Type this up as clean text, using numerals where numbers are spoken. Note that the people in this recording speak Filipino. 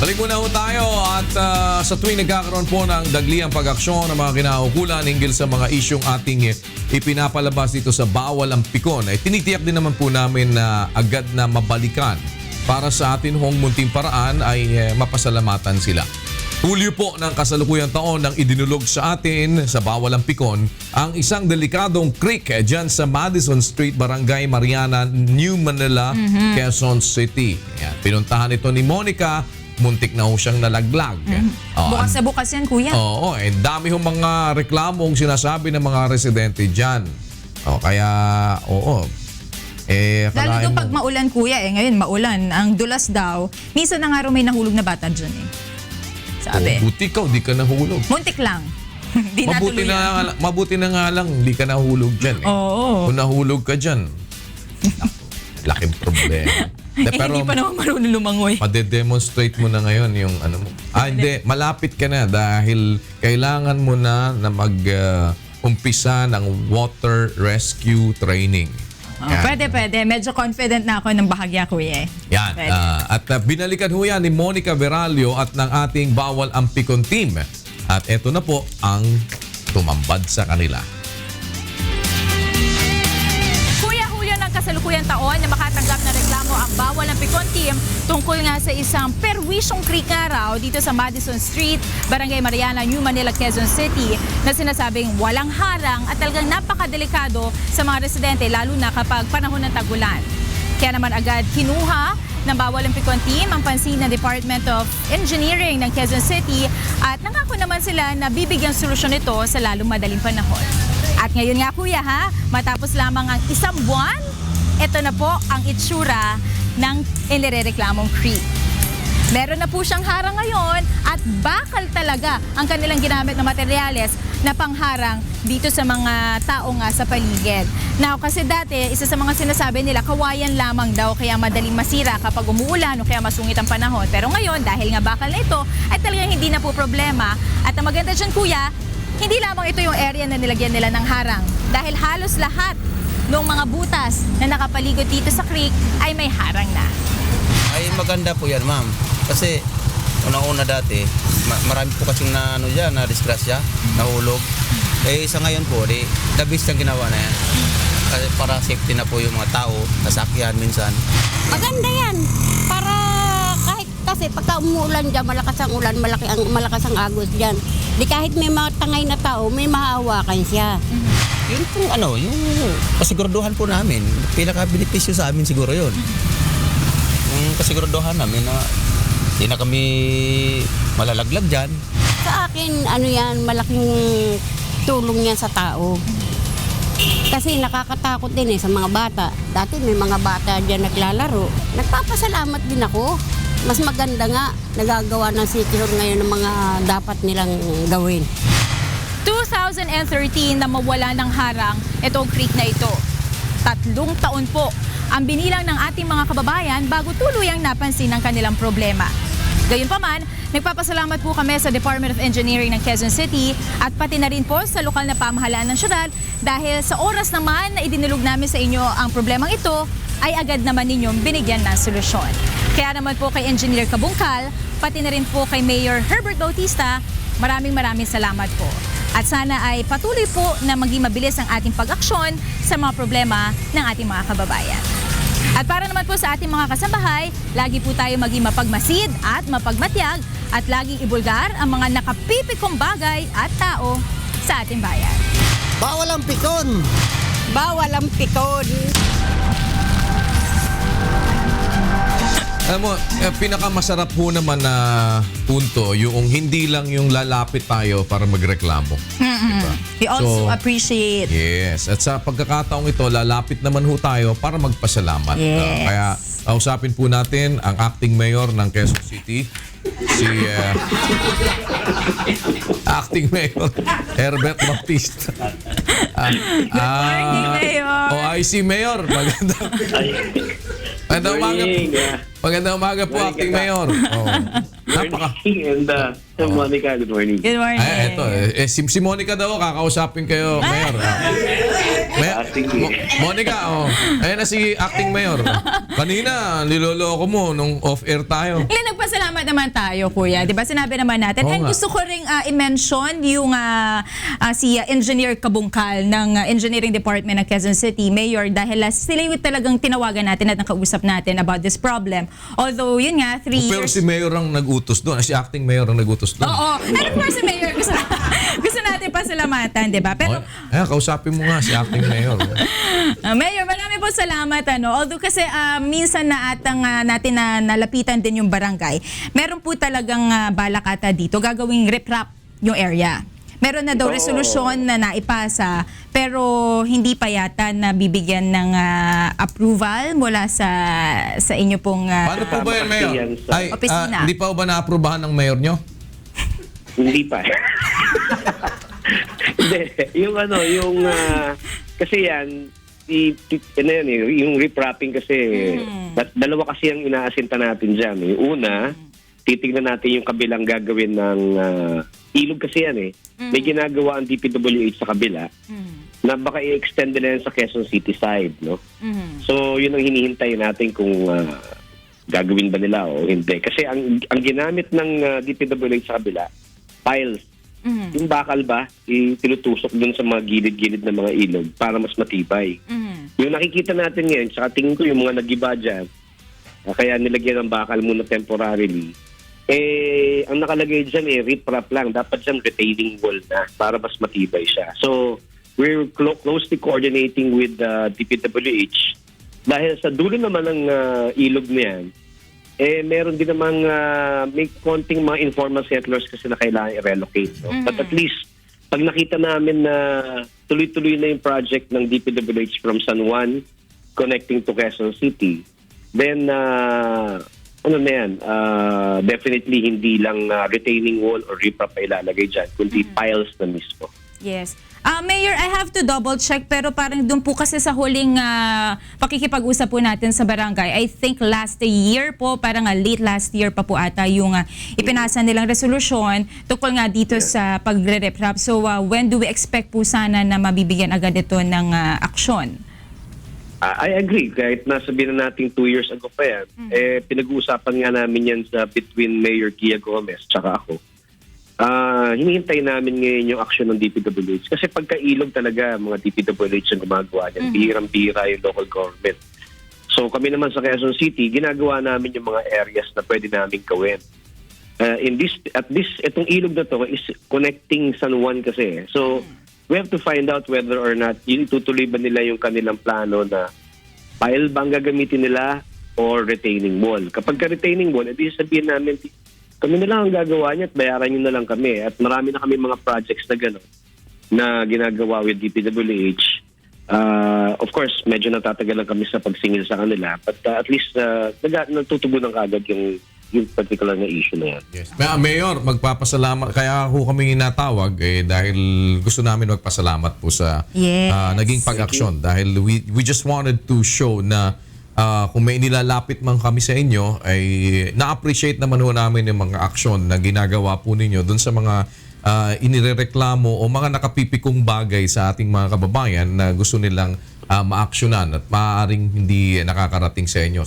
Balik muna ho tayo at sa tuwing nagkakaroon po ng dagliang pag-aksyon ng mga kinaukulan hinggil sa mga isyong ating ipinapalabas dito sa Bawal ang Pikon, ay tinitiyak din naman po namin na agad na mabalikan para sa atin hong munting paraan ay mapasalamatan sila. Hulyo po ng kasalukuyang taon nang idinulog sa atin sa Bawal ang Pikon ang isang delikadong creek dyan sa Madison Street, Barangay Mariana, New Manila, Quezon City. Yan. Pinuntahan ito ni Monica, muntik na ho siyang nalaglag. Bukas na bukas yan, kuya. Oo, dami ho mga reklamong sinasabi ng mga residente dyan. Kaya, Lalo doon pag maulan, kuya, ngayon maulan, ang dulas daw, minsan na nga raw may nahulog na bata dyan Sabi. Buti ka, di ka nahulog. Muntik lang. Di natuluyan. Mabuti na nga lang, di ka nahulog dyan. Oo. Kung nahulog ka dyan, laking problema. Hindi pa naman marunong lumangoy. Pade-demonstrate mo na ngayon yung ano mo. Hindi, malapit ka na dahil kailangan mo na mag-umpisa ng water rescue training. Pwede. Medyo confident na ako ng bahagya, kuya. Yan. At binalikan ho yan ni Monica Veralio at ng ating Bawal ang Pikon team. At eto na po ang tumambad sa kanila. Kuya, hulyo ng kasalukuyang taon na makatanggap ng reklamo ang Bawal ang Pikon team tungkol nga sa isang perwisyong creek nga raw dito sa Madison Street, Barangay Mariana, New Manila, Quezon City na sinasabing walang harang at talagang napakadelikado sa mga residente lalo na kapag panahon ng tag-ulan. Kaya naman agad kinuha ng Bawal ang Pikon team ang pansin ng Department of Engineering ng Quezon City at nangako naman sila na bibigyang solusyon ito sa lalong madaling panahon. At ngayon nga, kuya, matapos lamang ang isang buwan, ito na po ang itsura ng inirereklamong creek. Meron na po siyang harang ngayon at bakal talaga ang kanilang ginamit na materyales na pangharang dito sa mga tao nga sa paligid. Now, kasi dati, isa sa mga sinasabi nila, kawayan lamang daw kaya madaling masira kapag umuulan o kaya masungit ang panahon. Pero ngayon, dahil nga bakal na ito, ay talagang hindi na po problema. At ang maganda dyan, kuya, hindi lamang ito yung area na nilagyan nila ng harang. Dahil halos lahat ng mga butas na nakapaligid dito sa creek ay may harang na. Ay maganda po yan, ma'am. Kasi unang-una dati, marami po kasing na disgrasya, nahulog. Sa ngayon po, the best ang ginawa na yan. Kasi para safety na po yung mga tao, nasakyan minsan. Maganda yan. Para kasi pagka umuulan dyan, malakas ang ulan, malakas ang agos dyan. Di kahit may mga tangay na tao, may mahahawakan siya. Yun po yung pasiguraduhan po namin. Pinaka-benepisyo sa amin siguro yun. Yung pasiguraduhan namin na hindi na kami malalaglag dyan. Sa akin, yan, malaking tulong yan sa tao. Kasi nakakatakot din sa mga bata. Dati may mga bata dyan naglalaro. Nagpapasalamat din ako. Mas maganda nga, nagagawa ng City Hall ngayon ng mga dapat nilang gawin. 2013 na mawala ng harang itong creek na ito. 3 taon po ang binilang ng ating mga kababayan bago tuluyang napansin ang kanilang problema. Gayunpaman, nagpapasalamat po kami sa Department of Engineering ng Quezon City at pati na rin po sa lokal na pamahalaan ng syudad dahil sa oras naman na idinulog namin sa inyo ang problemang ito ay agad naman ninyong binigyan ng solusyon. Kaya naman po kay Engineer Kabungkal, pati na rin po kay Mayor Herbert Bautista, maraming salamat po. At sana ay patuloy po na maging mabilis ang ating pag-aksyon sa mga problema ng ating mga kababayan. At para naman po sa ating mga kasambahay, lagi po tayo maging mapagmasid at mapagmatyag at laging ibulgar ang mga nakapipikong bagay at tao sa ating bayan. Bawal ang pikon! Bawal ang pikon! Alam mo, pinakamasarap po naman na punto yung hindi lang yung lalapit tayo para magreklamo. Diba? We also appreciate. Yes. At sa pagkakataong ito, lalapit naman ho tayo para magpasalamat. Yes. Kaya kausapin po natin ang acting mayor ng Quezon City, si acting mayor Herbert Bautista. Morning, Mayor. IC Mayor. Magandang umaga po, acting mayor. Morning and Monica, good morning. Good morning. Si Monica daw, kakausapin kayo, mayor. Monica, ayan na si acting mayor. Kanina, niloloko mo nung off-air tayo. Hindi, nagpasalamat naman tayo, Kuya. Di ba? Sinabi naman natin. Oo And nga. gusto ko ring i-mention yung si Engineer Kabungkal ng Engineering Department ng Quezon City, Mayor, dahil sila yung talagang tinawagan natin at nakausap natin about this problem. Although, yun nga, 3 Pero years... si mayor ang nag-utos doon. Si acting mayor ang nag-utos doon. Oo. Pero of course, si Mayor, gusto natin pasalamatan, di ba? Pero, Ayan, kausapin mo nga si acting mayor. Mayor, marami po salamat. Although kasi minsan na atang natin na nalapitan din yung barangay, meron po talagang balakata dito, gagawing riprap yung area. Meron na daw resolusyon na naipasa, pero hindi pa yata nabibigyan ng approval mula sa inyo pong Paano po ba yan, mayor? Ay, Opisina. hindi pa ba na-aprobahan ng mayor nyo? Hindi pa. Hindi. Kasi yan, yung riprapping kasi, dalawa kasi ang inaasinta natin dyan. Una, titignan natin yung kabilang gagawin ng ilog kasi yan eh. May ginagawa ang DPWH sa kabila na baka i-extend nila yan sa Quezon City side, no? So, yun ang hinihintay natin kung gagawin ba nila o hindi. Kasi ang ginamit ng DPWH sa kabila, piles. Yung bakal ba, tinutusok dun sa mga gilid-gilid ng mga ilog para mas matibay. Yung nakikita natin ngayon, tsaka tingin ko yung mga nag-iba dyan, kaya nilagyan ng bakal muna temporarily, ang nakalagay dyan riprap lang. Dapat dyan retaining wall na para mas matibay siya. So, we're closely coordinating with the DPWH dahil sa dulo naman ng ilog na yan, meron din namang may konting mga informal settlers kasi na kailangan i-relocate. No? But at least, pag nakita namin na tuloy-tuloy na yung project ng DPWH from San Juan connecting to Quezon City, then definitely hindi lang retaining wall or riprap pa ilalagay dyan, kundi piles na mismo. Yes. Mayor, I have to double check pero parang doon po kasi sa huling pakikipag-usap po natin sa barangay, I think last year po, parang late last year pa po ata yung ipinasa nilang resolusyon tungkol nga dito sa pagre-reprap. So when do we expect po sana na mabibigyan agad ito ng aksyon? I agree. Kahit nasabihin na natin 2 years ago pa yan, pinag-uusapan nga namin yan between Mayor Gia Gomez tsaka ako. Hinihintay namin ngayon yung aksyon ng DPWH. Kasi pagka-ilog talaga, mga DPWH ang gumagawa niyan. Bihirang-bihira yung local government. So kami naman sa Quezon City, ginagawa namin yung mga areas na pwede namin gawin. Itong ilog na to is connecting San Juan kasi. So we have to find out whether or not itutuloy ba nila yung kanilang plano na pile bang gagamitin nila or retaining wall. Kapag ka-retaining wall, edi sabihin namin, kami na lang ang gagawa niya at bayaran nyo na lang kami. At marami na kami mga projects na gano'n na ginagawa with DPWH. Of course, medyo natatagalan kami sa pagsingil sa kanila. But at least natutugunan kagad yung particular na issue na yan. Yes. Mayor, magpapasalamat. Kaya ho kami natawag dahil gusto namin magpasalamat po sa naging pag-aksyon. Dahil we just wanted to show na kung may nilalapit man kami sa inyo, ay na-appreciate naman ho namin yung mga aksyon na ginagawa po ninyo dun sa mga inirereklamo o mga nakapipikong bagay sa ating mga kababayan na gusto nilang maaksyonan at maaaring hindi nakakarating sa inyo.